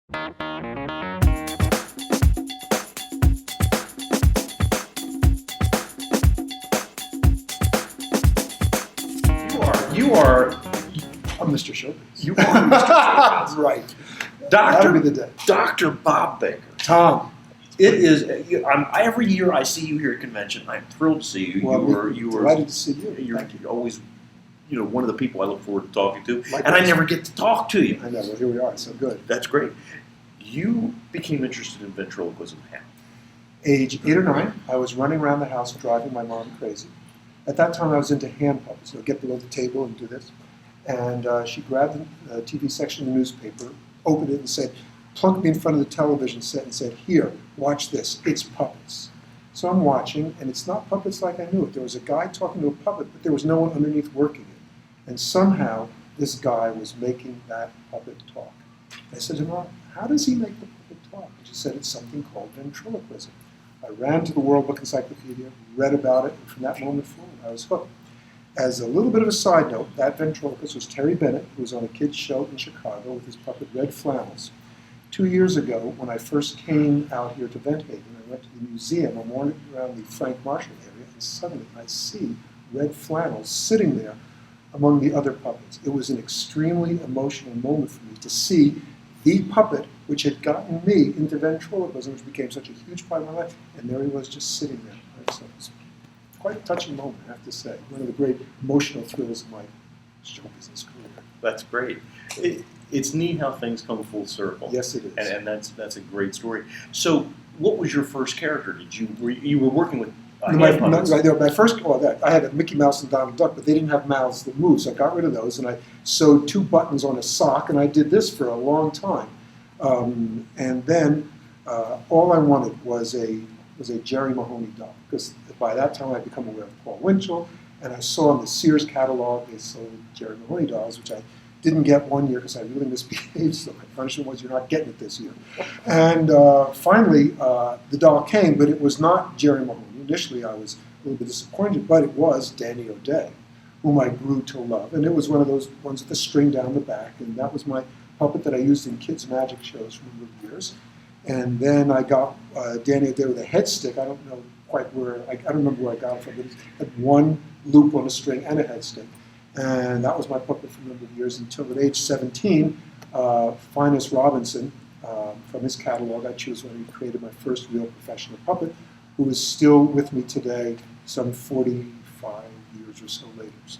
You are. I'm Mr. Showbiz. You are Mr. Showbiz. Right. That'll be the day. Dr. Bob Baker. Tom. It is. Every year I see you here at convention. I'm thrilled to see you. Well, you were delighted to see you. You're always, one of the people I look forward to talking to, Likewise. and I never get to talk to you. I know. Well, here we are. So good. That's great. You became interested in ventriloquism how? Age 8 or 9, I was running around the house driving my mom crazy. At that time, I was into hand puppets. Get below the table and do this. And she grabbed the TV section of the newspaper, opened it, and said, plunked me in front of the television set and said, "Here, watch this. It's puppets." So I'm watching, and it's not puppets like I knew it. There was a guy talking to a puppet, but there was no one underneath working it. And somehow, this guy was making that puppet talk. I said to Mom, "How does he make the puppet talk?" And she said, "It's something called ventriloquism." I ran to the World Book Encyclopedia, read about it, and from that moment forward, I was hooked. As a little bit of a side note, that ventriloquist was Terry Bennett, who was on a kid's show in Chicago with his puppet Red Flannels. 2 years ago, when I first came out here to Vent Haven, I went to the museum. I'm wandering around the Frank Marshall area, and suddenly I see Red Flannels sitting there among the other puppets. It was an extremely emotional moment for me to see the puppet which had gotten me into ventriloquism, which became such a huge part of my life, and there he was just sitting there. So it was quite a touching moment, I have to say. One of the great emotional thrills of my show business career. That's great. It's neat how things come full circle. Yes, it is. And that's a great story. So, what was your first character? You were working with hand puppets? My first, I had a Mickey Mouse and Donald Duck, but they didn't have mouths that moved, so I got rid of those, and I sewed 2 buttons on a sock, and I did this for a long time. And then all I wanted was a Jerry Mahoney doll, because by that time I'd become aware of Paul Winchell, and I saw in the Sears catalog they sold Jerry Mahoney dolls, which I didn't get one year because I really misbehaved, so my punishment was, "You're not getting it this year." And finally, the doll came, but it was not Jerry Mahoney. Initially, I was a little bit disappointed, but it was Danny O'Day, whom I grew to love. And it was one of those ones with the string down the back, and that was my puppet that I used in kids' magic shows for a number of years. And then I got Danny O'Day with a head stick. I don't know quite where, I don't remember where I got it from, but it had 1 loop on a string and a head stick. And that was my puppet for a number of years until at age 17, Finus Robinson, from his catalog, I chose when he created my first real professional puppet, who is still with me today, some 45 years or so later. So